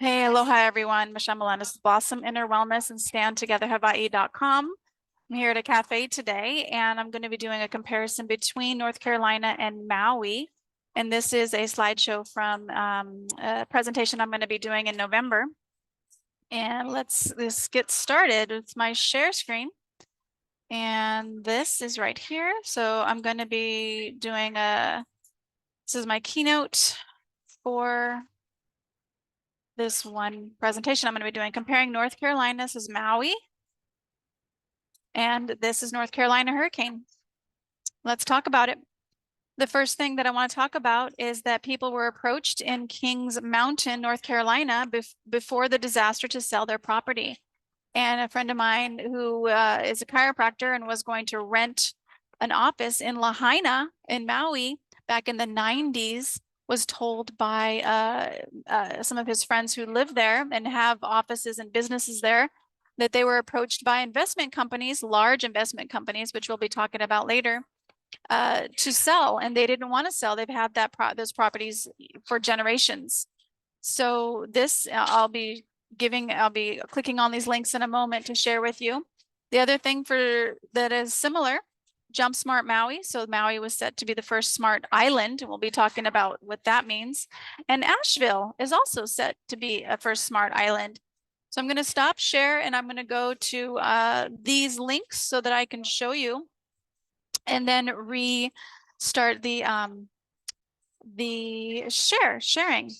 Hey, aloha everyone. Michelle Melendez, Blossom Inner Wellness and StandTogetherHawaii.com. I'm here at a cafe today, and I'm going to be doing a comparison between North Carolina and Maui. And this is a slideshow from a presentation I'm going to be doing in November. And let's get started with my share screen. And this is right here. So I'm going to be doing this is my keynote for this one presentation I'm going to be doing, comparing North Carolina. This is Maui, and this is North Carolina hurricane. Let's talk about it. The first thing that I want to talk about is that people were approached in Kings Mountain, North Carolina, before the disaster to sell their property. And a friend of mine who is a chiropractor and was going to rent an office in Lahaina in Maui back in the 90s was told by some of his friends who live there and have offices and businesses there that they were approached by investment companies, large investment companies, which we'll be talking about later, to sell, and they didn't want to sell. They've had those properties for generations. So this I'll be clicking on these links in a moment to share with you. The other thing that is similar, Jump Smart Maui. So Maui was set to be the first smart island. We'll be talking about what that means. And Asheville is also set to be a first smart island. So I'm going to stop share and I'm going to go to these links so that I can show you and then restart the sharing.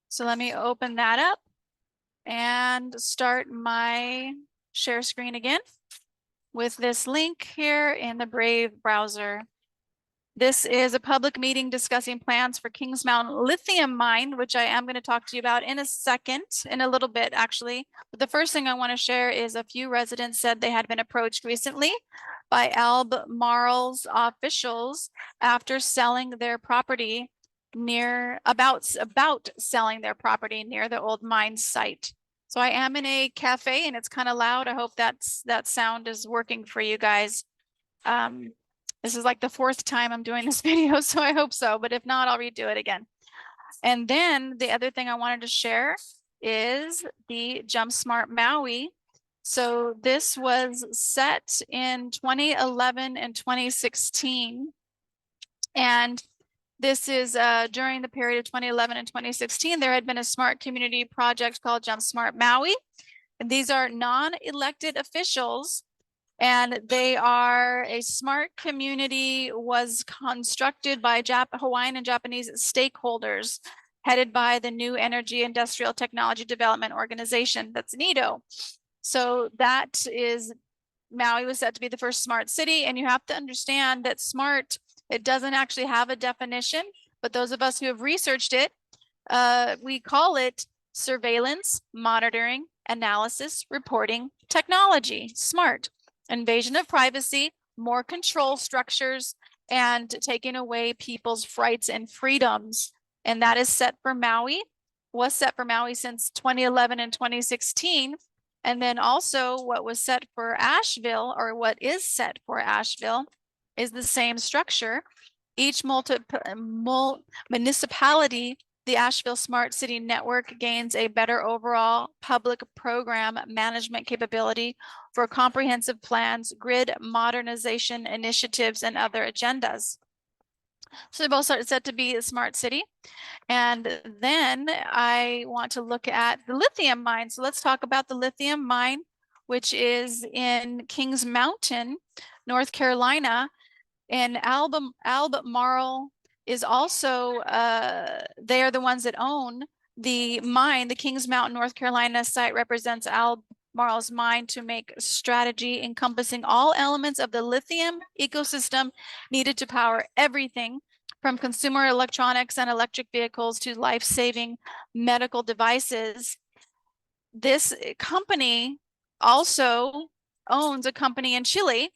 So let me open that up and start my share screen again with this link here in the Brave browser. This is a public meeting discussing plans for Kings Mountain lithium mine, which I am going to talk to you about in a little bit actually. But the first thing I want to share is a few residents said they had been approached recently by Albemarle's officials after selling their property about selling their property near the old mine site. So I am in a cafe and it's kind of loud. I hope that sound is working for you guys. This is like the fourth time I'm doing this video, so I hope so. But if not, I'll redo it again. And then the other thing I wanted to share is the Jump Smart Maui. So this was set in 2011 and 2016. And this is during the period of 2011 and 2016, there had been a smart community project called Jump Smart Maui. And these are non-elected officials, and they are a smart community was constructed by Hawaiian and Japanese stakeholders headed by the New Energy Industrial Technology Development Organization, that's NEDO. So that is, Maui was set to be the first smart city, and you have to understand that smart, it doesn't actually have a definition, but those of us who have researched it, we call it surveillance, monitoring, analysis, reporting, technology, smart. Invasion of privacy, more control structures, and taking away people's rights and freedoms. And that is set for Maui, was set for Maui since 2011 and 2016. And then also what was set for Asheville, or what is set for Asheville, is the same structure. Each municipality, the Asheville Smart City Network, gains a better overall public program management capability for comprehensive plans, grid modernization initiatives, and other agendas. So they both set to be a smart city. And then I want to look at the lithium mine. So let's talk about the lithium mine, which is in Kings Mountain, North Carolina. And Albemarle is also, they are the ones that own the mine. The Kings Mountain, North Carolina site represents Albemarle's mine to make strategy encompassing all elements of the lithium ecosystem needed to power everything from consumer electronics and electric vehicles to life-saving medical devices. This company also owns a company in Chile.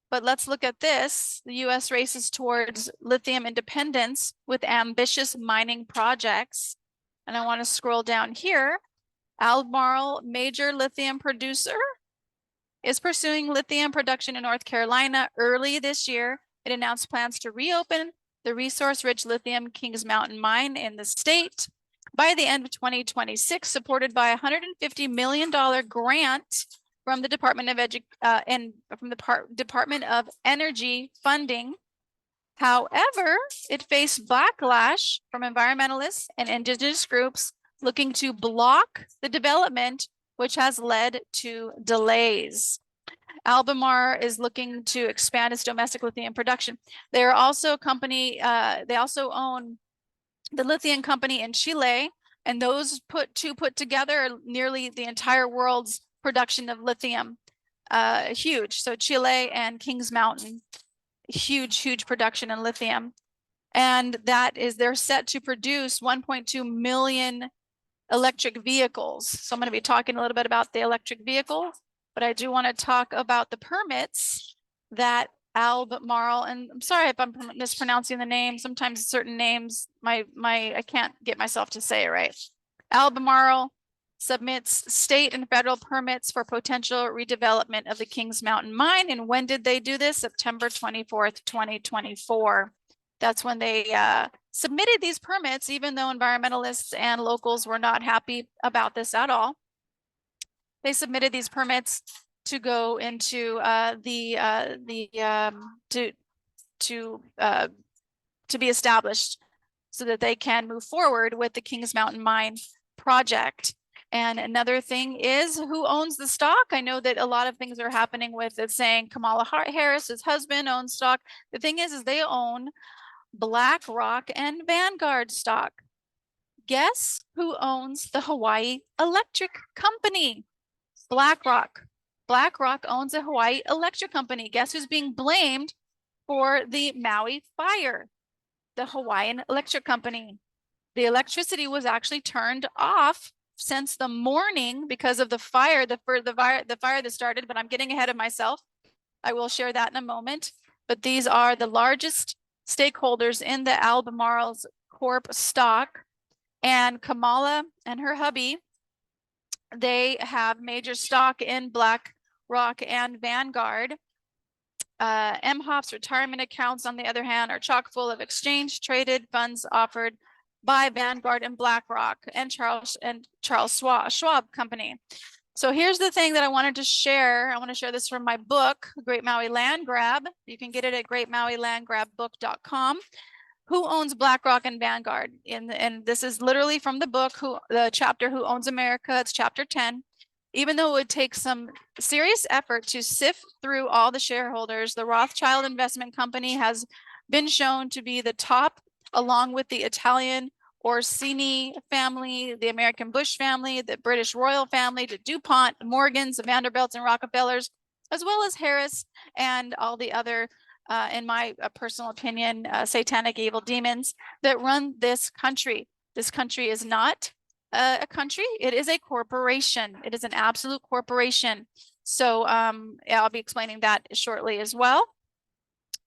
But let's look at this. The U.S. races towards lithium independence with ambitious mining projects. And I want to scroll down here. Albemarle, major lithium producer, is pursuing lithium production in North Carolina. Early this year, it announced plans to reopen the resource-rich lithium Kings Mountain mine in the state. by the end of 2026, supported by a $150 million grant from the Department of Energy funding. However, it faced backlash from environmentalists and indigenous groups looking to block the development, which has led to delays. Albemarle is looking to expand its domestic lithium production. They are also a company, they also own the lithium company in Chile, and those put together nearly the entire world's production of lithium. Huge. So Chile and Kings Mountain, huge production in lithium. And that is, they're set to produce 1.2 million electric vehicles. So I'm going to be talking a little bit about the electric vehicle, but I do want to talk about the permits that Albemarle, and I'm sorry if I'm mispronouncing the name. Sometimes certain names, I can't get myself to say it right. Albemarle submits state and federal permits for potential redevelopment of the Kings Mountain mine. And when did they do this? September 24th, 2024. That's when they submitted these permits, even though environmentalists and locals were not happy about this at all. They submitted these permits to go into to be established so that they can move forward with the Kings Mountain mine project. And another thing is, who owns the stock? I know that a lot of things are happening with it saying Kamala Harris's husband owns stock. The thing is they own BlackRock and Vanguard stock. Guess who owns the Hawaii Electric Company? BlackRock. BlackRock owns a Hawaii Electric Company. Guess who's being blamed for the Maui fire? The Hawaiian Electric Company. The electricity was actually turned off since the morning because of the fire, the fire that started, but I'm getting ahead of myself. I will share that in a moment. But these are the largest stakeholders in the Albemarle's Corp stock. And Kamala and her hubby, they have major stock in BlackRock and Vanguard. MHOP's retirement accounts, on the other hand, are chock full of exchange-traded funds offered by Vanguard and BlackRock and Charles Schwab Company. So here's the thing that I wanted to share. I want to share this from my book, Great Maui Land Grab. You can get it at greatmauilandgrabbook.com. Who owns BlackRock and Vanguard? And this is literally from the book, the chapter Who Owns America. It's chapter 10. Even though it would take some serious effort to sift through all the shareholders, the Rothschild Investment Company has been shown to be the top, along with the Italian Orsini family, the American Bush family, the British royal family, the DuPont, the Morgans, the Vanderbilts, and Rockefellers, as well as Harris and all the other, in my personal opinion, satanic evil demons that run this country. This country is not a country. It is a corporation. It is an absolute corporation. So I'll be explaining that shortly as well.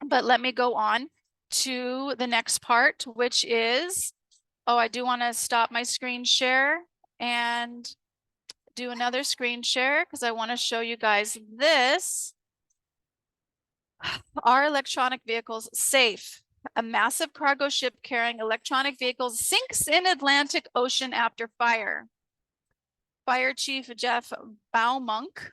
But let me go on to the next part, which is, I do want to stop my screen share and do another screen share because I want to show you guys this. Are electronic vehicles safe? A massive cargo ship carrying electronic vehicles sinks in Atlantic Ocean after fire. Fire Chief Jeff Baumunk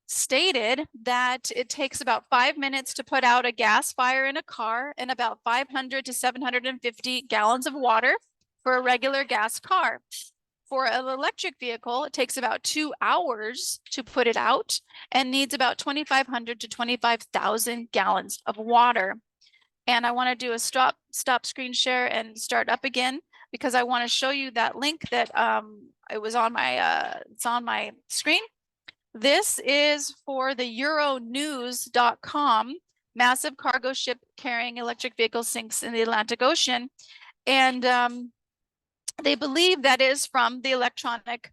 stated that it takes about 5 minutes to put out a gas fire in a car and about 500 to 750 gallons of water for a regular gas car. For an electric vehicle, it takes about 2 hours to put it out and needs about 2,500 to 25,000 gallons of water. And I want to do a stop screen share and start up again because I want to show you that link that it was on my it's on my screen. This is for the Euronews.com. Massive cargo ship carrying electric vehicles sinks in the Atlantic Ocean. And they believe that is from the electronic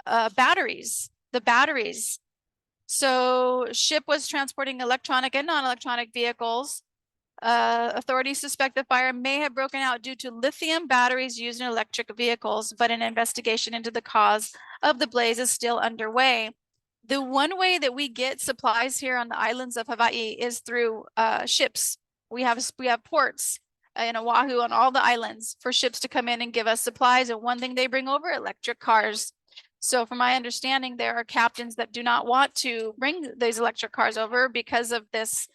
batteries, the batteries. So ship was transporting electronic and non-electronic vehicles. Authorities suspect the fire may have broken out due to lithium batteries used in electric vehicles, but an investigation into the cause of the blaze is still underway. The one way that we get supplies here on the islands of Hawaii is through ships. We have ports in Oahu, on all the islands, for ships to come in and give us supplies. And one thing they bring over, electric cars. So from my understanding, there are captains that do not want to bring these electric cars over because of this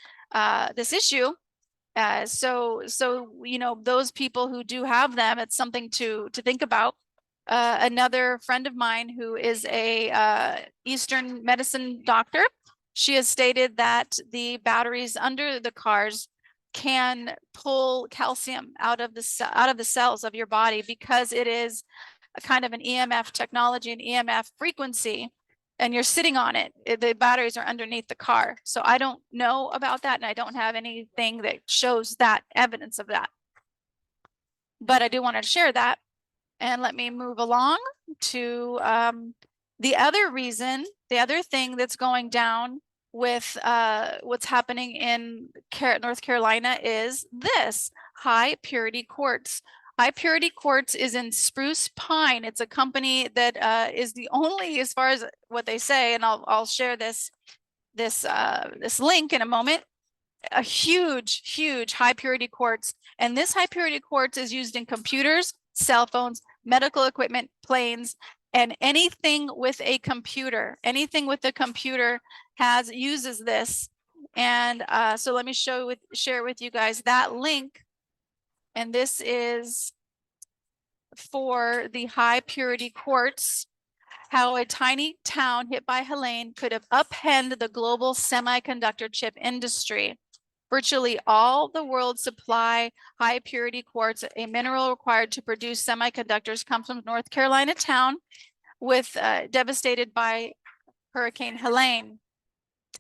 this issue. So you know, those people who do have them, it's something to think about. Another friend of mine who is a Eastern medicine doctor, she has stated that the batteries under the cars can pull calcium out of the cells of your body, because it is a kind of an EMF technology, an EMF frequency, and you're sitting on it. The batteries are underneath the car. So I don't know about that, and I don't have anything that shows that evidence of that. But I do want to share that. And let me move along to the other reason, the other thing that's going down with what's happening in North Carolina is this: high purity quartz. High purity quartz is in spruce pine. It's a company that is the only, as far as what they say, and I'll share this link in a moment. A huge high purity quartz, and this high purity quartz is used in computers, cell phones, medical equipment, planes, and anything with a computer. Anything with a computer uses this. And so let me share with you guys that link. And this is for the high purity quartz, how a tiny town hit by Helene could have upended the global semiconductor chip industry. Virtually all the world's supply high purity quartz, a mineral required to produce semiconductors, comes from North Carolina town with devastated by Hurricane Helene.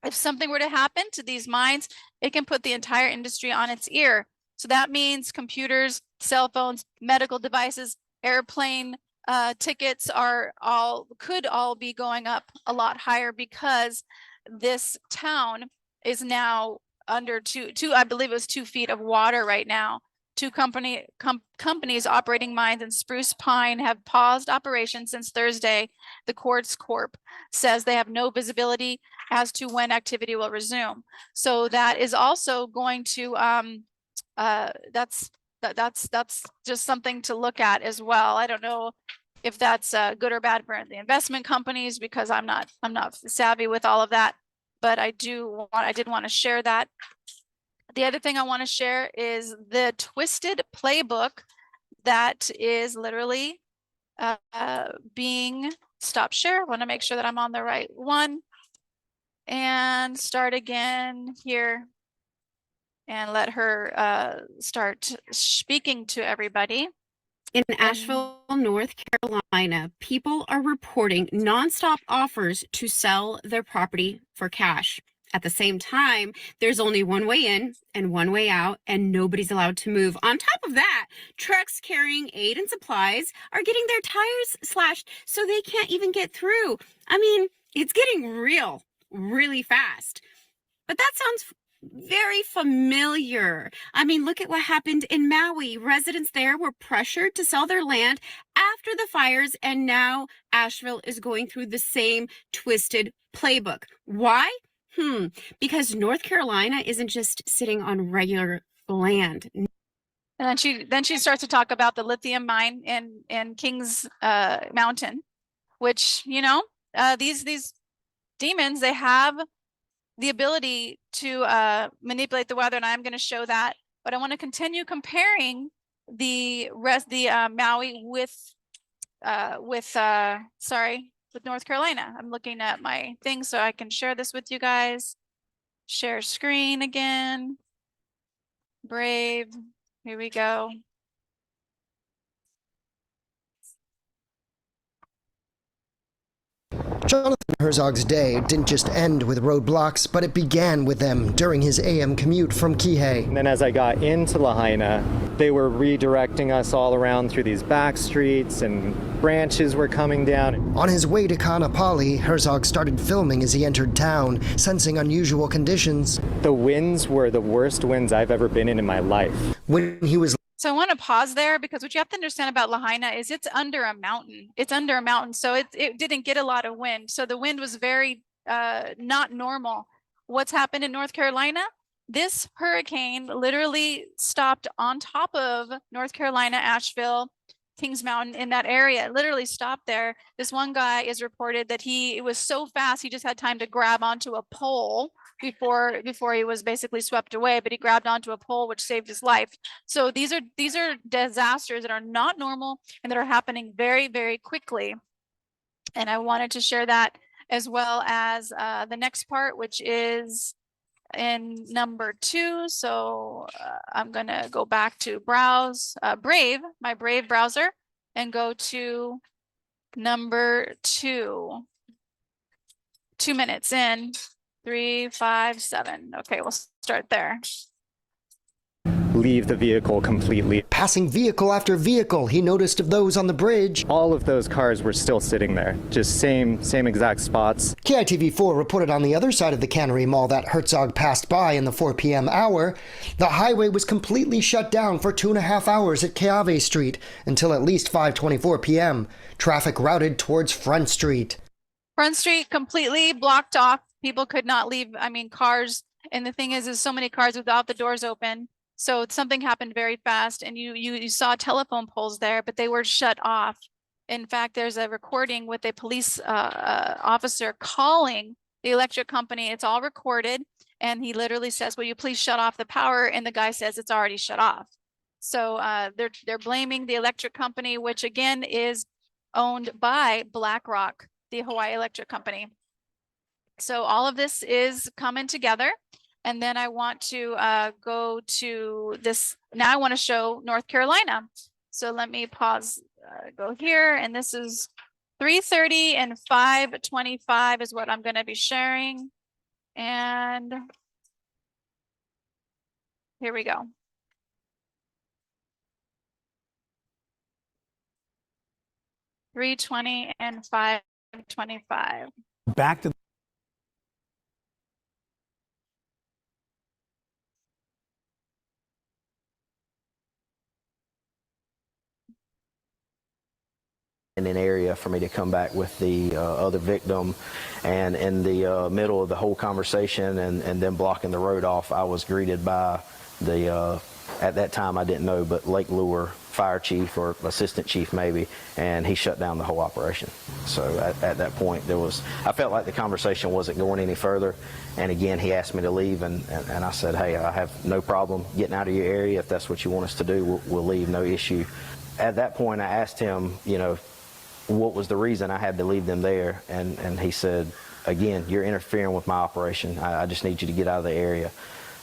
If something were to happen to these mines, it can put the entire industry on its ear. So that means computers, cell phones, medical devices, airplane tickets could all be going up a lot higher, because this town is now under I believe it was 2 feet of water right now. Two companies operating mines in Spruce Pine have paused operations since Thursday. The Quartz Corp says they have no visibility as to when activity will resume. So that is also going to that's just something to look at as well. I don't know if that's good or bad for the investment companies, because I'm not savvy with all of that, but I did want to share that. The other thing I want to share is the Twisted Playbook that is literally being stop share. I want to make sure that I'm on the right one and start again here and let her start speaking to everybody. In Asheville, North Carolina, people are reporting nonstop offers to sell their property for cash. At the same time, there's only one way in and one way out, and nobody's allowed to move. On top of that, trucks carrying aid and supplies are getting their tires slashed so they can't even get through. I mean, it's getting real, really fast. But that sounds very familiar. I mean, look at what happened in Maui. Residents there were pressured to sell their land after the fires, and now Asheville is going through the same twisted playbook. Why? Because North Carolina isn't just sitting on regular land. And then she starts to talk about the lithium mine in Kings Mountain, which, you know, these demons, they have the ability to manipulate the weather, and I'm going to show that. But I want to continue comparing the Maui with North Carolina. I'm looking at my thing so I can share this with you guys. Share screen again. Brave. Here we go. Jonathan Herzog's day didn't just end with roadblocks, but it began with them during his AM commute from Kihei. And then as I got into Lahaina, they were redirecting us all around through these back streets, and branches were coming down. On his way to Kanapali, Herzog started filming as he entered town, sensing unusual conditions. The winds were the worst winds I've ever been in my life. When he was So I want to pause there, because what you have to understand about Lahaina is it's under a mountain. It's under a mountain, so it didn't get a lot of wind. So the wind was very not normal. What's happened in North Carolina? This hurricane literally stopped on top of North Carolina, Asheville, Kings Mountain, in that area. It literally stopped there. This one guy is reported that it was so fast, he just had time to grab onto a pole before he was basically swept away, but he grabbed onto a pole, which saved his life. So these are disasters that are not normal and that are happening very, very quickly. And I wanted to share that, as well as the next part, which is in number 2. So I'm going to go back to browse Brave, my Brave browser, and go to number 2. 2 minutes in, 3, 5, 7. Okay, we'll start there. Leave the vehicle completely. Passing vehicle after vehicle, he noticed of those on the bridge. All of those cars were still sitting there, just same exact spots. KITV4 reported on the other side of the Cannery Mall that Herzog passed by in the 4 p.m. hour. The highway was completely shut down for 2.5 hours at Keawe Street until at least 5:24 p.m. Traffic routed towards Front Street. Front Street completely blocked off. People could not leave. I mean, cars. And the thing is so many cars without the doors open. So something happened very fast, and you saw telephone poles there, but they were shut off. In fact, there's a recording with a police officer calling the electric company. It's all recorded, and he literally says, "Will you please shut off the power?" And the guy says, "It's already shut off." So they're blaming the electric company, which again is owned by BlackRock, the Hawaii Electric Company. So all of this is coming together. And then I want to go to this. Now I want to show North Carolina. So let me pause, go here. And this is 3:30 and 5:25 is what I'm going to be sharing. And here we go. $3:20 and $5:25. Back to in an area for me to come back with the other victim, and in the middle of the whole conversation and then blocking the road off, I was greeted by the at that time I didn't know, but Lake Lure fire chief or assistant chief maybe, and he shut down the whole operation. So at that point I felt like the conversation wasn't going any further, and again he asked me to leave, and I said, hey, I have no problem getting out of your area. If that's what you want us to do, we'll leave, no issue. At that point I asked him, what was the reason I had to leave them there, and he said, again, you're interfering with my operation. I just need you to get out of the area.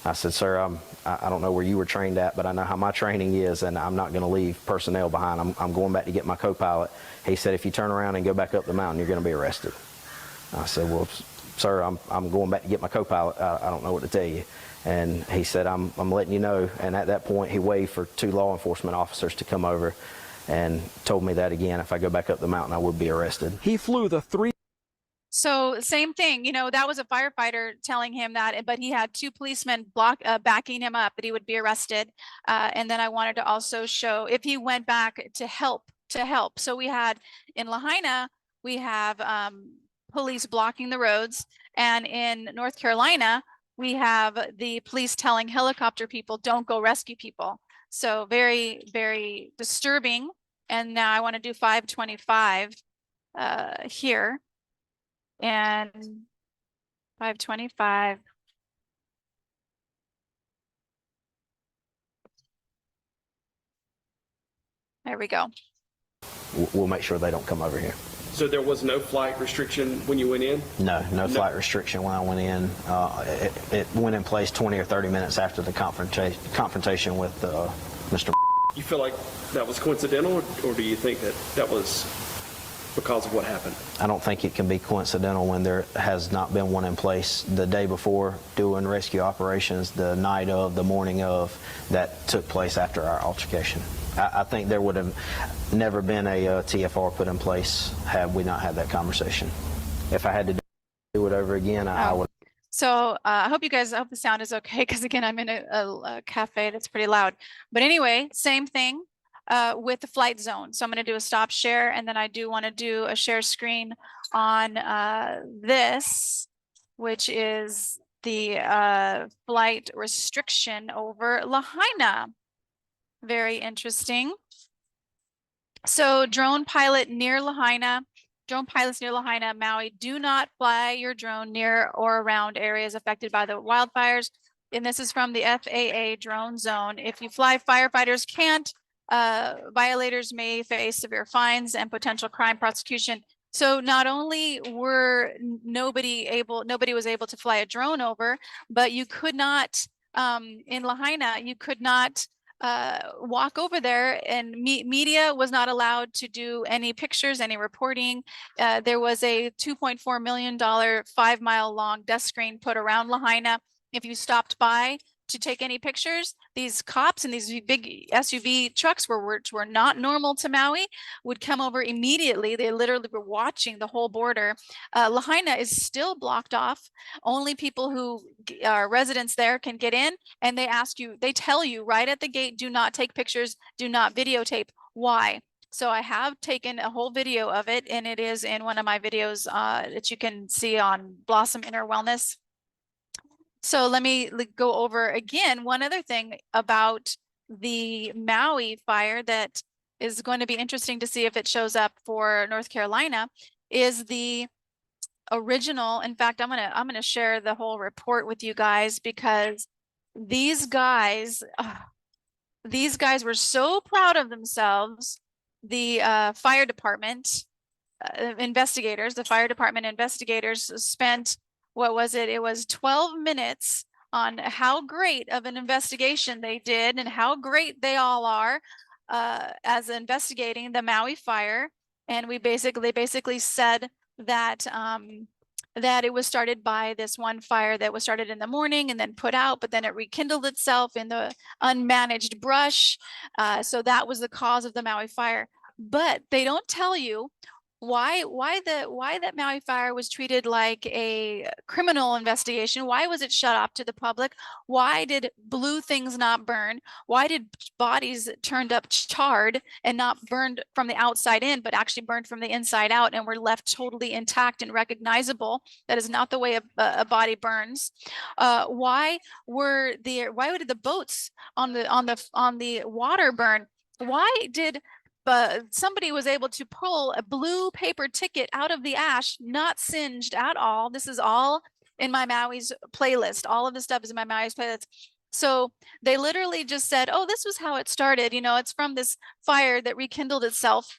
I said, sir, I don't know where you were trained at, but I know how my training is, and I'm not going to leave personnel behind. I'm going back to get my co-pilot. He said, if you turn around and go back up the mountain, you're going to be arrested. I said, well, sir, I'm going back to get my co-pilot. I don't know what to tell you. And he said, I'm letting you know. And at that point, he waved for 2 law enforcement officers to come over and told me that, again, if I go back up the mountain, I would be arrested. he flew the 3. So same thing, that was a firefighter telling him that, but he had 2 policemen backing him up, that he would be arrested. And then I wanted to also show if he went back to help. So we had in Lahaina, we have police blocking the roads. And in North Carolina, we have the police telling helicopter people, don't go rescue people. So very, very disturbing. And now I want to do 5:25 here. And 5:25. There we go. We'll make sure they don't come over here. So there was no flight restriction when you went in? No flight restriction when I went in. It went in place 20 or 30 minutes after the confrontation with Mr. You feel like that was coincidental, or do you think that was because of what happened? I don't think it can be coincidental when there has not been one in place the day before doing rescue operations, the night of, the morning of, that took place after our altercation. I think there would have never been a TFR put in place had we not had that conversation. If I had to do it over again, I would. So I hope the sound is okay, because again, I'm in a cafe that's pretty loud. But anyway, same thing with the flight zone. So I'm going to do a stop share, and then I do want to do a share screen on this, which is the flight restriction over Lahaina. Very interesting. So drone pilots near Lahaina, Maui, do not fly your drone near or around areas affected by the wildfires. And this is from the FAA drone zone. If you fly, firefighters can't. Violators may face severe fines and potential crime prosecution. So not only were nobody was able to fly a drone over, but you could not, in Lahaina, you could not walk over there, and media was not allowed to do any pictures, any reporting. There was a $2.4 million 5-mile long desk screen put around Lahaina. If you stopped by to take any pictures, these cops and these big SUV trucks which were not normal to Maui would come over immediately. They literally were watching the whole border. Lahaina is still blocked off. Only people who are residents there can get in, and they tell you right at the gate, do not take pictures, do not videotape. Why? So I have taken a whole video of it, and it is in one of my videos that you can see on Blossom Inner Wellness. So let me go over again one other thing about the Maui fire that is going to be interesting to see if it shows up for North Carolina is the original. In fact, I'm gonna share the whole report with you guys, because these guys were so proud of themselves. The fire department investigators spent, what was it? It was 12 minutes on how great of an investigation they did and how great they all are as investigating the Maui fire. And they basically said that that it was started by this one fire that was started in the morning and then put out, but then it rekindled itself in the unmanaged brush. So that was the cause of the Maui fire. But they don't tell you why that Maui fire was treated like a criminal investigation. Why was it shut off to the public? Why did blue things not burn? Why did bodies turned up charred and not burned from the outside in, but actually burned from the inside out and were left totally intact and recognizable? That is not the way a body burns. Why did the boats on the water burn? Why did somebody was able to pull a blue paper ticket out of the ash, not singed at all? This is all in my Maui's playlist. All of this stuff is in my Maui's playlist. So they literally just said, oh, this was how it started. You know, it's from this fire that rekindled itself.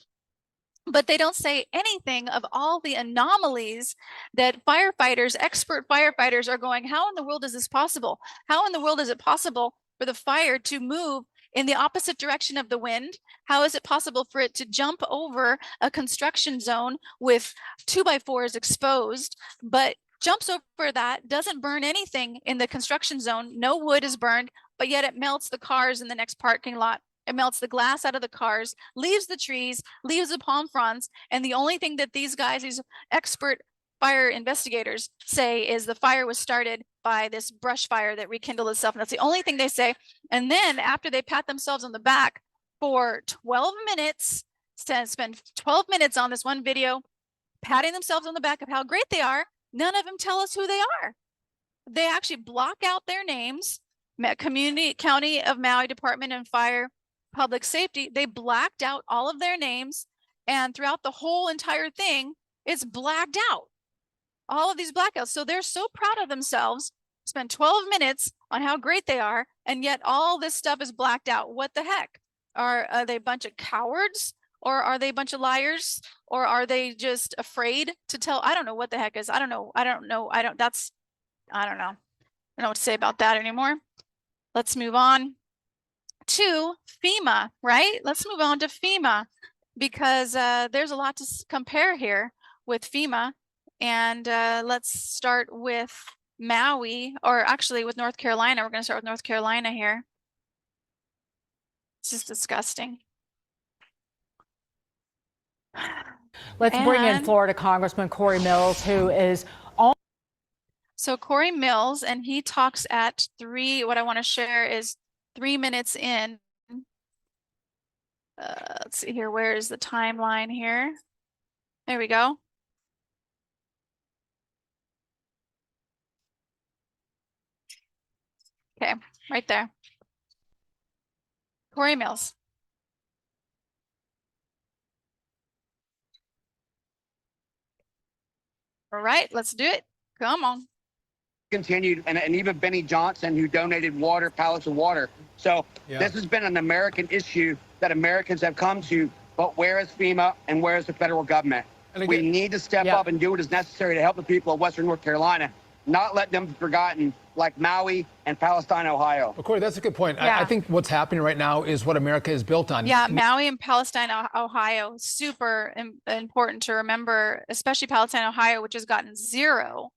But they don't say anything of all the anomalies that expert firefighters are going, how in the world is this possible? How in the world is it possible for the fire to move in the opposite direction of the wind? How is it possible for it to jump over a construction zone with 2x4s exposed, but jumps over that, doesn't burn anything in the construction zone, no wood is burned, but yet it melts the cars in the next parking lot? It melts the glass out of the cars, leaves the trees, leaves the palm fronds, and the only thing that these expert fire investigators say is the fire was started by this brush fire that rekindled itself. And that's the only thing they say. And then after they pat themselves on the back for 12 minutes, spend 12 minutes on this one video, patting themselves on the back of how great they are, none of them tell us who they are. They actually block out their names. County of Maui Department of Fire Public Safety, they blacked out all of their names, and throughout the whole entire thing, it's blacked out. All of these blackouts. So they're so proud of themselves, spend 12 minutes on how great they are, and yet all this stuff is blacked out. What the heck? Are they a bunch of cowards, or are they a bunch of liars, or are they just afraid to tell? I don't know what the heck is. I don't know. I don't know. I don't know what to say about that anymore. Let's move on to FEMA, right? Let's move on to FEMA, because there's a lot to compare here with FEMA. And let's start with Maui, or actually with North Carolina. We're going to start with North Carolina here. It's just disgusting. Let's bring in Florida Congressman Corey Mills, who is on. So Corey Mills, and he talks at what I want to share is 3 minutes in. Let's see here. Where is the timeline here? There we go. Okay, right there. Corey Mills. All right, let's do it. Come on. Continued, and even Benny Johnson, who donated water, pallets of water. So this has been an American issue that Americans have come to, but where is FEMA and where is the federal government? Again, we need to step up and do what is necessary to help the people of Western North Carolina, not let them be forgotten like Maui and Palestine, Ohio. Corey, that's a good point. Yeah. I think what's happening right now is what America is built on. Yeah, Maui and Palestine, Ohio, super important to remember, especially Palestine, Ohio, which has gotten zero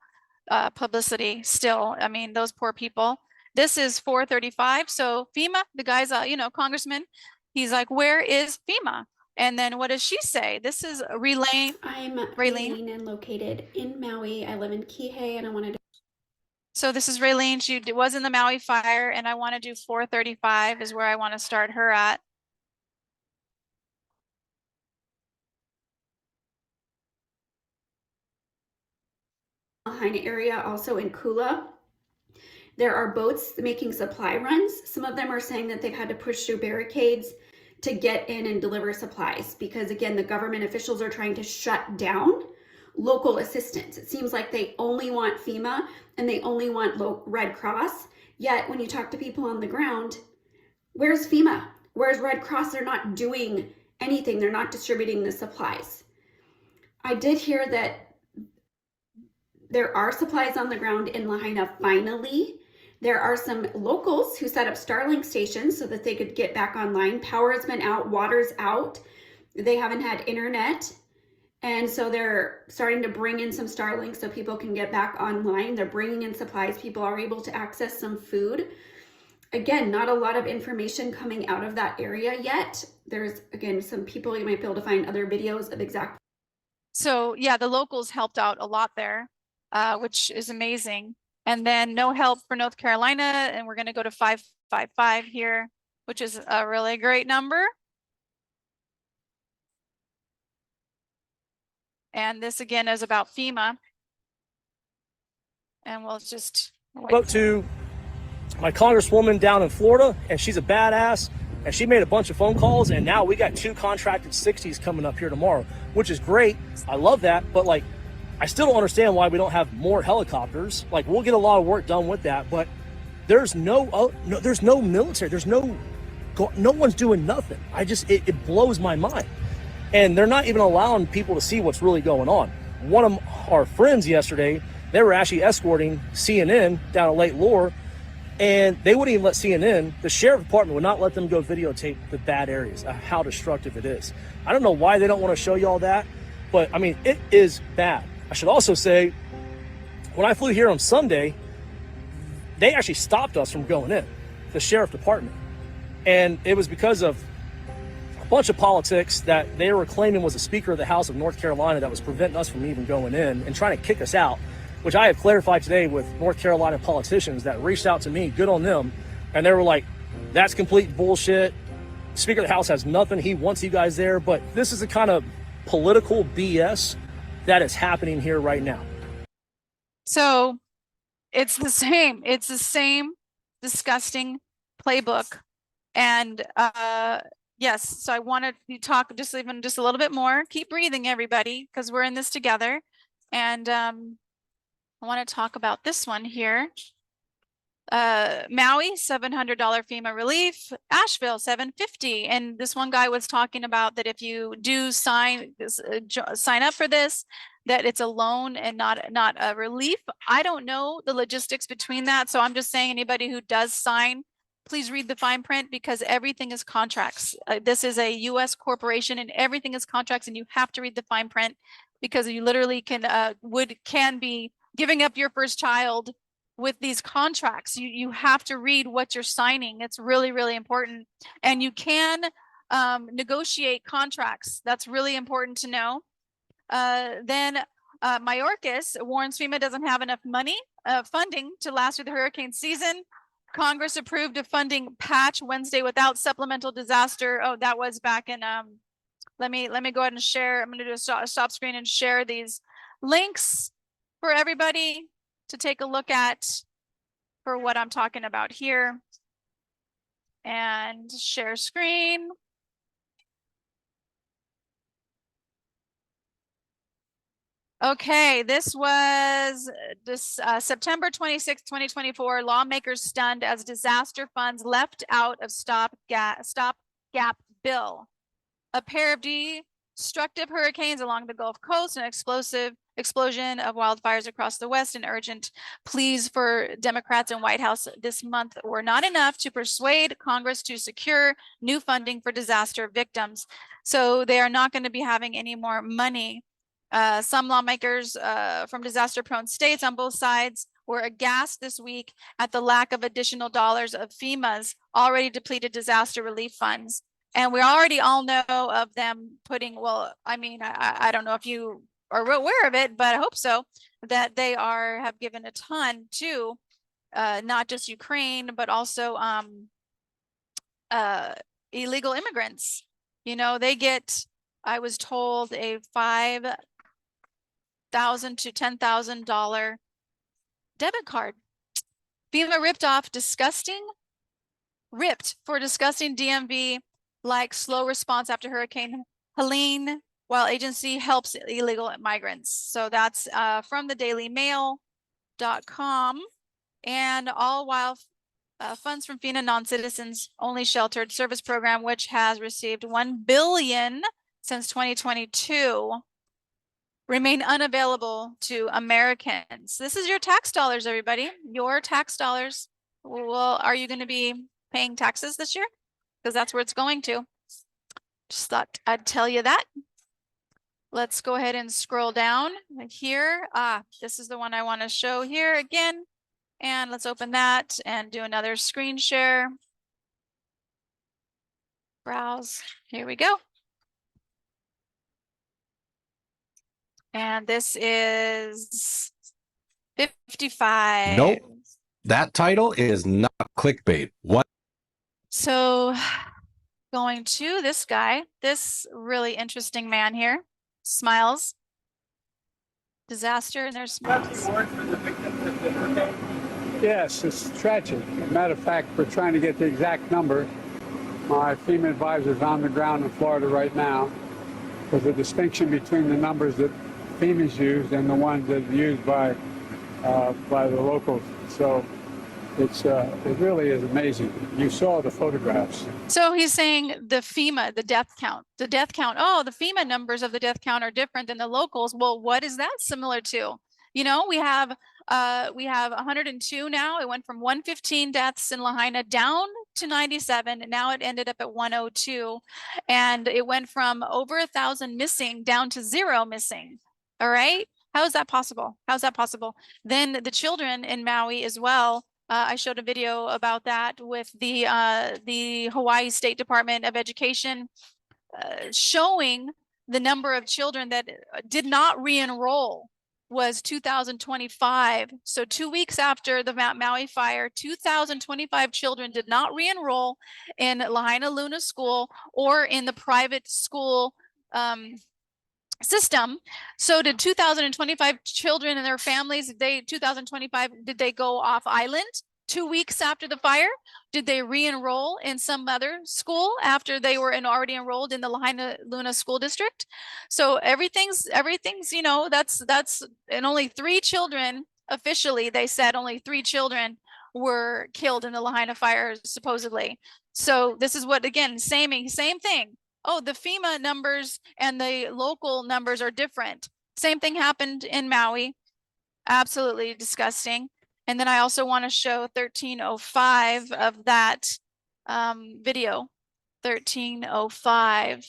publicity still. I mean, those poor people. This is 435. So FEMA, the guy's, congressman, he's like, where is FEMA? And then what does she say? This is Helene. I'm Helene and located in Maui. I live in Kihei and I wanted to. So this is Helene. She was in the Maui fire, and I want to do 435 is where I want to start her at. Lahaina area, also in Kula. There are boats making supply runs. Some of them are saying that they've had to push through barricades to get in and deliver supplies because, again, the government officials are trying to shut down local assistance. It seems like they only want FEMA and they only want Red Cross. Yet when you talk to people on the ground, where's FEMA? Where's Red Cross? They're not doing anything. They're not distributing the supplies. I did hear that there are supplies on the ground in Lahaina finally. There are some locals who set up Starlink stations so that they could get back online. Power has been out, water's out. They haven't had internet. And so they're starting to bring in some Starlink so people can get back online. They're bringing in supplies. People are able to access some food. Again, not a lot of information coming out of that area yet. There's, again, some people, you might be able to find other videos of exact. So yeah, the locals helped out a lot there, which is amazing. And then no help for North Carolina. And we're going to go to 555 here, which is a really great number. And this again is about FEMA. And we'll just spoke to my congresswoman down in Florida, and she's a badass. And she made a bunch of phone calls, and now we got 2 contracted 60s coming up here tomorrow, which is great. I love that. But like, I still don't understand why we don't have more helicopters. Like, we'll get a lot of work done with that, but there's no military. There's no one's doing nothing. It blows my mind. And they're not even allowing people to see what's really going on. One of our friends yesterday, they were actually escorting CNN down at Lake Lure, and they wouldn't even let CNN, the sheriff department would not let them go videotape the bad areas, how destructive it is. I don't know why they don't want to show you all that, but I mean, it is bad. I should also say, when I flew here on Sunday, they actually stopped us from going in, the sheriff department. And it was because of a bunch of politics that they were claiming was the Speaker of the House of North Carolina that was preventing us from even going in and trying to kick us out, which I have clarified today with North Carolina politicians that reached out to me, good on them, and they were like, that's complete bullshit. Speaker of the House has nothing. He wants you guys there. But this is the kind of political BS that is happening here right now. So it's the same disgusting playbook. And yes, so I wanted to talk just a little bit more. Keep breathing, everybody, because we're in this together. And I want to talk about this one here. Maui, $700 FEMA relief. Asheville, $750. And this one guy was talking about that if you do sign up for this, that it's a loan and not a relief. I don't know the logistics between that. So I'm just saying anybody who does sign, please read the fine print because everything is contracts. This is a U.S. corporation and everything is contracts, and you have to read the fine print because you literally can be giving up your first child with these contracts. You have to read what you're signing. It's really, really important. And you can negotiate contracts. That's really important to know. Then Mayorkas warns FEMA doesn't have enough money, funding to last through the hurricane season. Congress approved a funding patch Wednesday without supplemental disaster. Oh, that was back in, let me go ahead and share. I'm going to do a stop screen and share these links for everybody to take a look at. for what I'm talking about here. And share screen. Okay, this was September 26, 2024. Lawmakers stunned as disaster funds left out of stopgap bill. A pair of destructive hurricanes along the Gulf Coast, an explosion of wildfires across the West, and urgent pleas for Democrats in White House this month were not enough to persuade Congress to secure new funding for disaster victims. So they are not going to be having any more money. Some lawmakers from disaster-prone states on both sides were aghast this week at the lack of additional dollars of FEMA's already depleted disaster relief funds. And we already all know of them putting, well, I mean, I don't know if you are aware of it, but I hope so, that they have given a ton to not just Ukraine, but also illegal immigrants. You know, they get, I was told, a $5,000 to $10,000 debit card. FEMA ripped for disgusting DMV like slow response after Hurricane Helene, while agency helps illegal migrants. So that's from the dailymail.com. And all while funds from FEMA non-citizens only sheltered service program, which has received $1 billion since 2022, remain unavailable to Americans. This is your tax dollars, everybody. Your tax dollars. Well, are you going to be paying taxes this year? Because that's where it's going to. Just thought I'd tell you that. Let's go ahead and scroll down here. This is the one I want to show here again. And let's open that and do another screen share. Browse. Here we go. And this is 55. Nope. That title is not clickbait. What? So going to this guy, this really interesting man here, smiles. Disaster, and there's smiles. Yes, it's tragic. Matter of fact, we're trying to get the exact number. My FEMA advisor is on the ground in Florida right now. There's a distinction between the numbers that FEMA's used and the ones that are used by the locals. So it really is amazing. You saw the photographs. So he's saying the FEMA, the death count. Oh, the FEMA numbers of the death count are different than the locals. Well, what is that similar to? You know, we have 102 now. It went from 115 deaths in Lahaina down to 97, and now it ended up at 102, and it went from over 1,000 missing down to 0 missing. All right, how is that possible? How's that possible? Then the children in Maui as well. I showed a video about that with the Hawaii State Department of Education, showing the number of children that did not re-enroll was 2,025. So 2 weeks after the Maui fire, 2,025 children did not re-enroll in Lahaina Luna School or in the private school system. So did 2,025 children and their families, did they go off island 2 weeks after the fire? Did they re-enroll in some other school after they were already enrolled in the Lahaina Luna School District? So everything's, you know, that's, and only 3 children, officially, they said only 3 children were killed in the Lahaina fires, supposedly. So this is what, again, same thing. Oh, the FEMA numbers and the local numbers are different. Same thing happened in Maui. Absolutely disgusting. And then I also want to show 1305 of that video. 1305.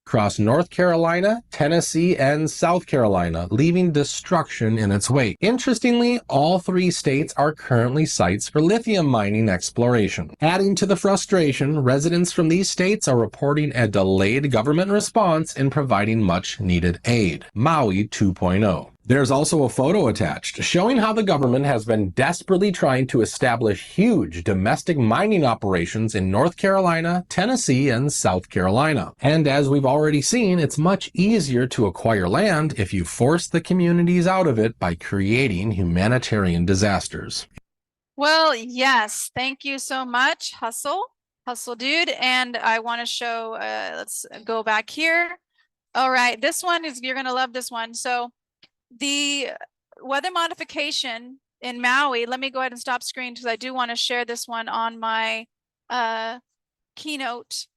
Across North Carolina, Tennessee, and South Carolina, leaving destruction in its wake. Interestingly, all 3 states are currently sites for lithium mining exploration. Adding to the frustration, residents from these states are reporting a delayed government response in providing much-needed aid. Maui 2.0. There's also a photo attached showing how the government has been desperately trying to establish huge domestic mining operations in North Carolina, Tennessee, and South Carolina. And as we've already seen, it's much easier to acquire land if you force the communities out of it by creating humanitarian disasters. Well, yes, thank you so much, Hustle dude. And I want to show, let's go back here. All right, this one is, you're gonna love this one. So the weather modification in Maui, let me go ahead and stop screen because I do want to share this one on my keynote,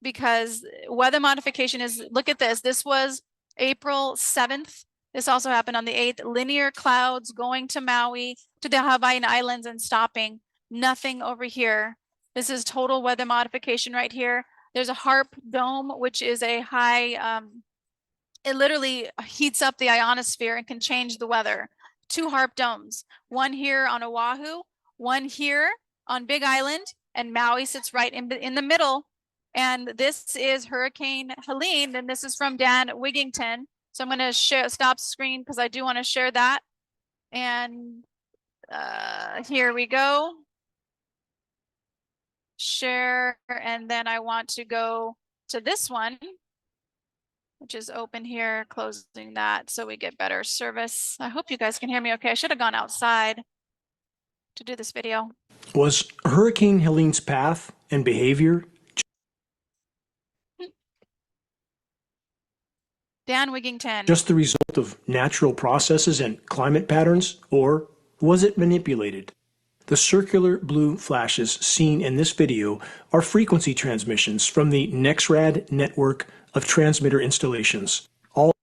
because weather modification is, look at this. This was April 7th. This also happened on the 8th. Linear clouds going to Maui, to the Hawaiian Islands and stopping. Nothing over here. This is total weather modification right here. There's a HARP dome, which is a high, it literally heats up the ionosphere and can change the weather. 2 HARP domes, one here on Oahu, one here on Big Island, and Maui sits right in the middle. And this is Hurricane Helene, and this is from Dan Wigington. So I'm going to stop screen because I do want to share that. And here we go. Share, and then I want to go to this one, which is open here, closing that so we get better service. I hope you guys can hear me okay. I should have gone outside to do this video. Was Hurricane Helene's path and behavior Dan Wigington. just the result of natural processes and climate patterns, or was it manipulated? The circular blue flashes seen in this video are frequency transmissions from the NexRad network of transmitter installations. All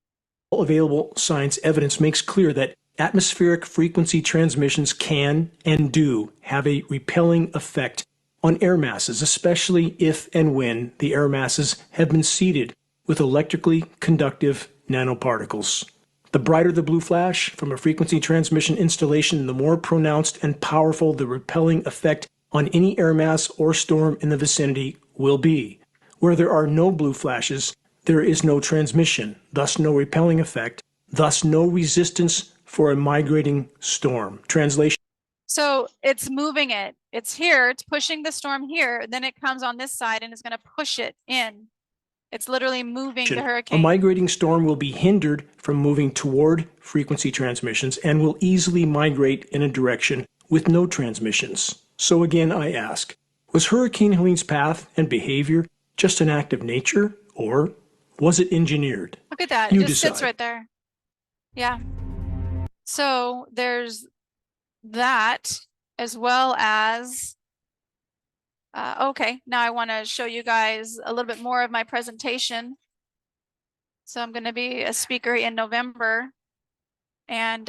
available science evidence makes clear that atmospheric frequency transmissions can and do have a repelling effect on air masses, especially if and when the air masses have been seeded with electrically conductive nanoparticles. The brighter the blue flash from a frequency transmission installation, the more pronounced and powerful the repelling effect on any air mass or storm in the vicinity will be. Where there are no blue flashes, there is no transmission, thus no repelling effect, thus no resistance for a migrating storm. Translation. So it's moving it. It's here. It's pushing the storm here. Then it comes on this side and it's going to push it in. It's literally moving the A hurricane. migrating storm will be hindered from moving toward frequency transmissions and will easily migrate in a direction with no transmissions. So again, I ask, was Hurricane Helene's path and behavior just an act of nature, or was it engineered? Look at that. You It just sits decide. right there. Yeah. So there's that, as well as okay, now I want to show you guys a little bit more of my presentation. So I'm going to be a speaker in November, and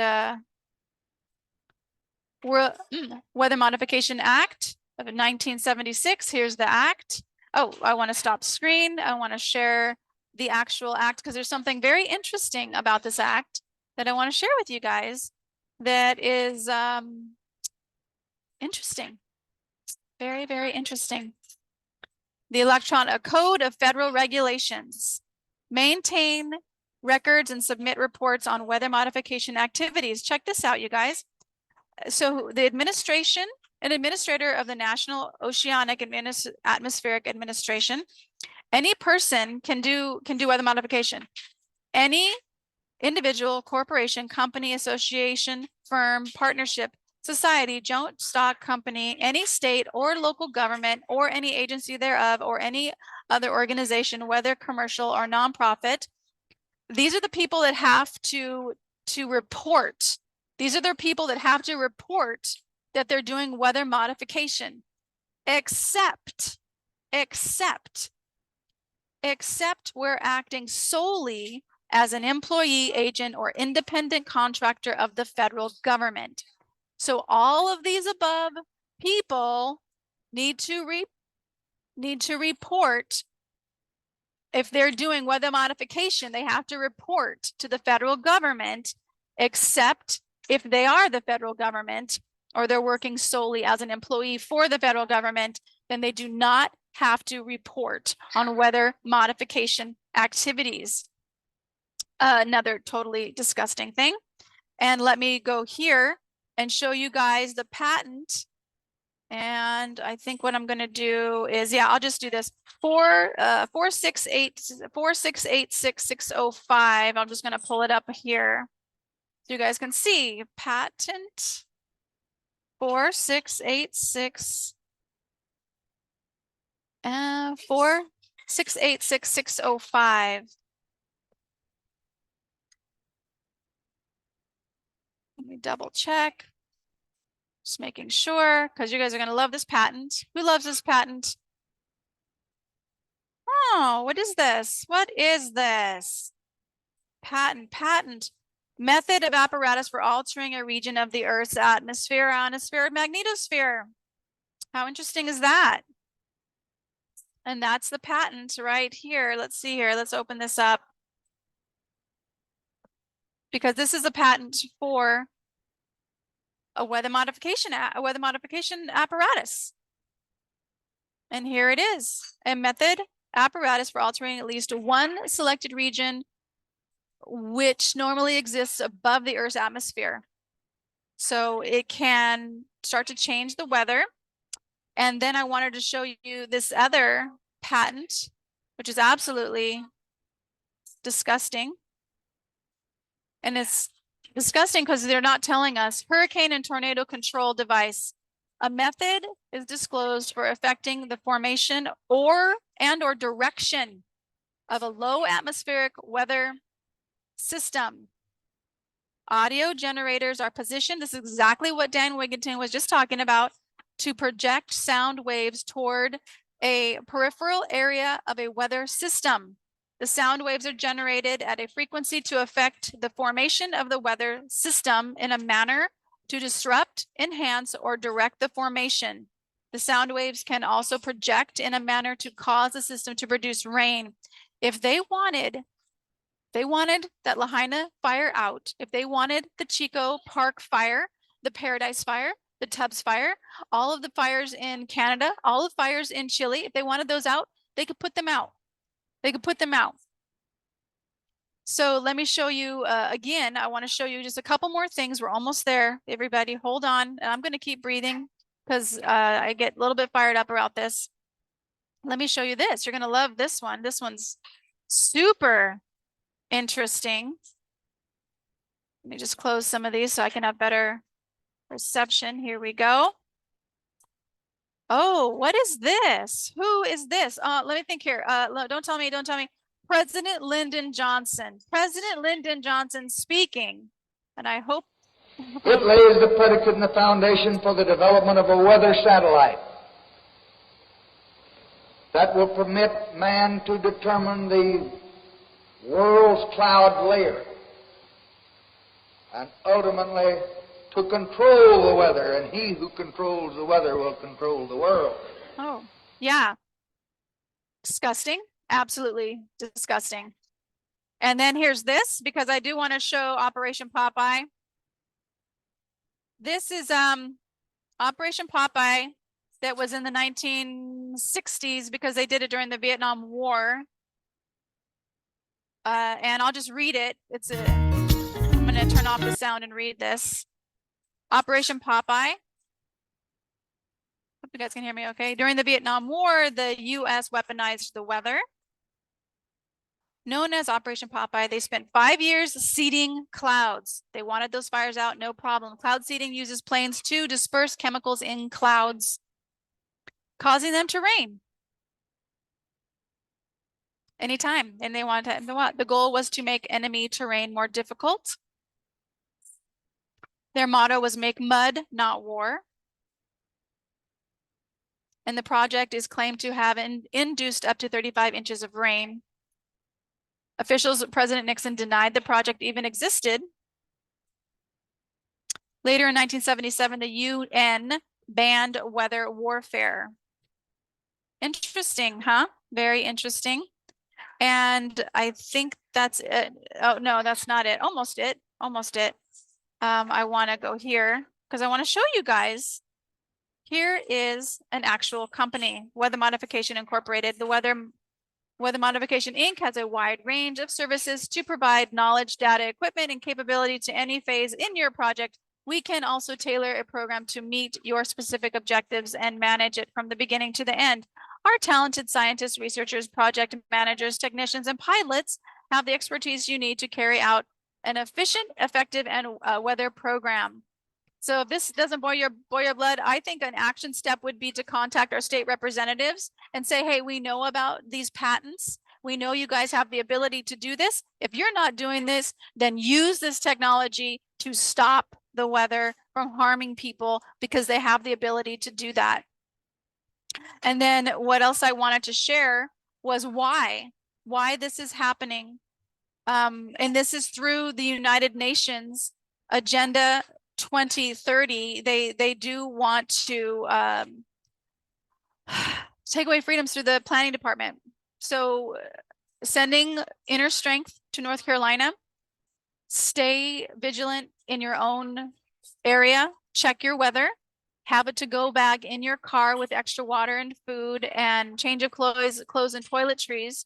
Weather Modification Act of 1976. Here's the act. Oh, I want to stop screen. I want to share the actual act because there's something very interesting about this act that I want to share with you guys that is interesting. Very, very interesting. The Electronic Code of Federal Regulations. Maintain records and submit reports on weather modification activities. Check this out, you guys. So the administration, an administrator of the National Oceanic Atmospheric Administration, any person can do weather modification. Any individual, corporation, company, association, firm, partnership, society, joint stock company, any state or local government, or any agency thereof, or any other organization, whether commercial or nonprofit. These are the people that have to report. These are the people that have to report that they're doing weather modification, except we're acting solely as an employee, agent, or independent contractor of the federal government. So all of these above people need to report. If they're doing weather modification, they have to report to the federal government, except if they are the federal government or they're working solely as an employee for the federal government, then they do not have to report on weather modification activities. Another totally disgusting thing. And let me go here and show you guys the patent. And I think what I'm going to do is, yeah, I'll just do this 4686605. I'm just going to pull it up here so you guys can see patent 4686 4686605. Let me double check. Just making sure, because you guys are going to love this patent. Who loves this patent? Oh, what is this? What is this? Patent. Method of apparatus for altering a region of the Earth's atmosphere, ionosphere, magnetosphere. How interesting is that? And that's the patent right here. Let's see here. Let's open this up. Because this is a patent for a weather modification apparatus. And here it is, a method apparatus for altering at least one selected region which normally exists above the Earth's atmosphere. So it can start to change the weather. And then I wanted to show you this other patent, which is absolutely disgusting. And it's disgusting because they're not telling us. Hurricane and tornado control device. A method is disclosed for affecting the formation or direction of a low atmospheric weather system. Audio generators are positioned. This is exactly what Dan Wigginton was just talking about, to project sound waves toward a peripheral area of a weather system. The sound waves are generated at a frequency to affect the formation of the weather system in a manner to disrupt, enhance, or direct the formation. The sound waves can also project in a manner to cause the system to produce rain. If they wanted that Lahaina fire out, if they wanted the Chico Park fire, the Paradise fire, the Tubbs fire, all of the fires in Canada, all the fires in Chile, if they wanted those out, they could put them out. They could put them out. So let me show you again. I want to show you just a couple more things. We're almost there. Everybody hold on. And I'm going to keep breathing because I get a little bit fired up about this. Let me show you this. You're going to love this one. This one's super interesting. Let me just close some of these so I can have better reception. Here we go. Oh, what is this? Who is this? Let me think here. Don't tell me. President Lyndon Johnson. President Lyndon Johnson speaking. And I hope it lays the predicate and the foundation for the development of a weather satellite that will permit man to determine the world's cloud layer and ultimately to control the weather, and he who controls the weather will control the world. Oh, yeah. Disgusting. Absolutely disgusting. And then here's this, because I do want to show Operation Popeye. This is Operation Popeye that was in the 1960s because they did it during the Vietnam War. And I'll just read it. I'm going to turn off the sound and read this. Operation Popeye. Hope you guys can hear me okay. During the Vietnam War, the U.S. weaponized the weather. Known as Operation Popeye, they spent 5 years seeding clouds. They wanted those fires out, no problem. Cloud seeding uses planes to disperse chemicals in clouds, causing them to rain anytime. And they wanted to, the goal was to make enemy terrain more difficult. Their motto was make mud, not war. And the project is claimed to have induced up to 35 inches of rain. Officials, President Nixon denied the project even existed. Later in 1977, the UN banned weather warfare. Interesting, huh? Very interesting. And I think that's it. Oh, no, that's not it. Almost it. Almost it. I want to go here because I want to show you guys. Here is an actual company, Weather Modification Incorporated. The Weather Weather Modification Inc. has a wide range of services to provide knowledge, data, equipment, and capability to any phase in your project. We can also tailor a program to meet your specific objectives and manage it from the beginning to the end. Our talented scientists, researchers, project managers, technicians, and pilots have the expertise you need to carry out an efficient, effective, and weather program. So if this doesn't boil your blood, I think an action step would be to contact our state representatives and say, hey, we know about these patents. We know you guys have the ability to do this. If you're not doing this, then use this technology to stop the weather from harming people, because they have the ability to do that. And then what else I wanted to share was why this is happening. And this is through the United Nations Agenda 2030. They do want to take away freedoms through the planning department. So sending inner strength to North Carolina, stay vigilant in your own area, check your weather, have a to-go bag in your car with extra water and food and change of clothes and toiletries,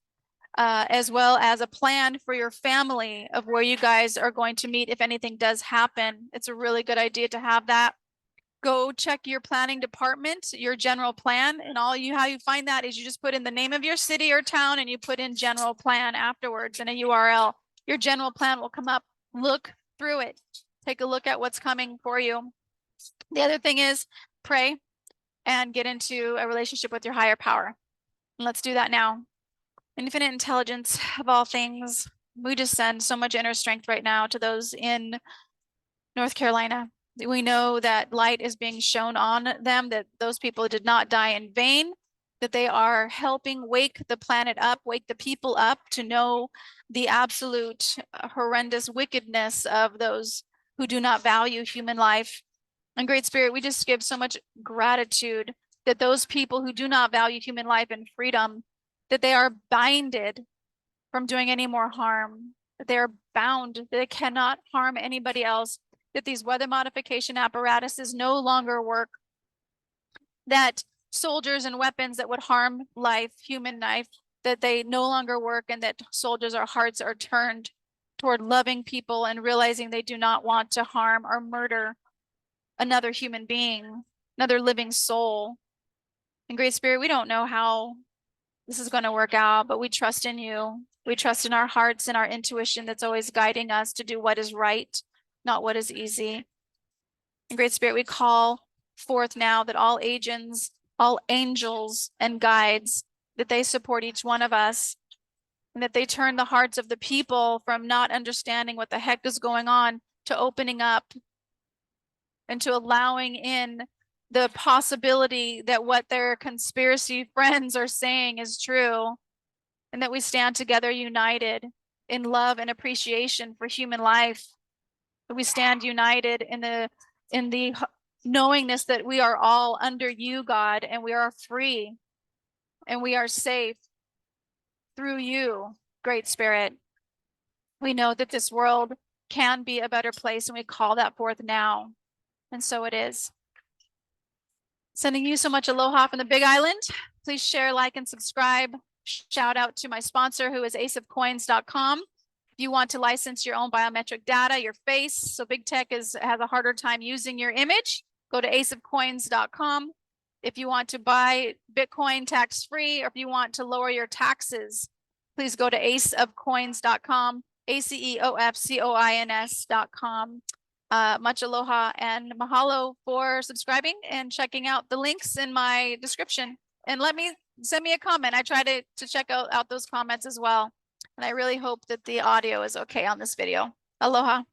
as well as a plan for your family of where you guys are going to meet if anything does happen. It's a really good idea to have that. Go check your planning department, your general plan, and how you find that is you just put in the name of your city or town and you put in general plan afterwards in a URL. Your general plan will come up. Look through it. Take a look at what's coming for you. The other thing is pray and get into a relationship with your higher power. And let's do that now. Infinite intelligence of all things, we just send so much inner strength right now to those in North Carolina. We know that light is being shown on them, that those people did not die in vain, that they are helping wake the planet up, wake the people up to know the absolute horrendous wickedness of those who do not value human life. And Great Spirit, we just give so much gratitude that those people who do not value human life and freedom, that they are binded from doing any more harm, that they are bound, that they cannot harm anybody else, that these weather modification apparatuses no longer work, that soldiers and weapons that would harm life, human life, that they no longer work, and that soldiers' hearts are turned toward loving people and realizing they do not want to harm or murder another human being, another living soul. And Great Spirit, we don't know how this is going to work out, but we trust in you. We trust in our hearts and our intuition that's always guiding us to do what is right, not what is easy. And Great Spirit, we call forth now that all agents, all angels and guides, that they support each one of us, and that they turn the hearts of the people from not understanding what the heck is going on to opening up and to allowing in the possibility that what their conspiracy friends are saying is true, and that we stand together united in love and appreciation for human life. That we stand united in the knowingness that we are all under you, God, and we are free and we are safe through you, Great Spirit. We know that this world can be a better place, and we call that forth now. And so it is. Sending you so much aloha from the Big Island. Please share, like, and subscribe. Shout out to my sponsor, who is aceofcoins.com. If you want to license your own biometric data, your face, so big tech has a harder time using your image, go to aceofcoins.com. If you want to buy Bitcoin tax-free, or if you want to lower your taxes, please go to aceofcoins.com, ACEOFCOINS.com. Much aloha and mahalo for subscribing and checking out the links in my description. And send me a comment. I try to check out those comments as well. And I really hope that the audio is okay on this video. Aloha.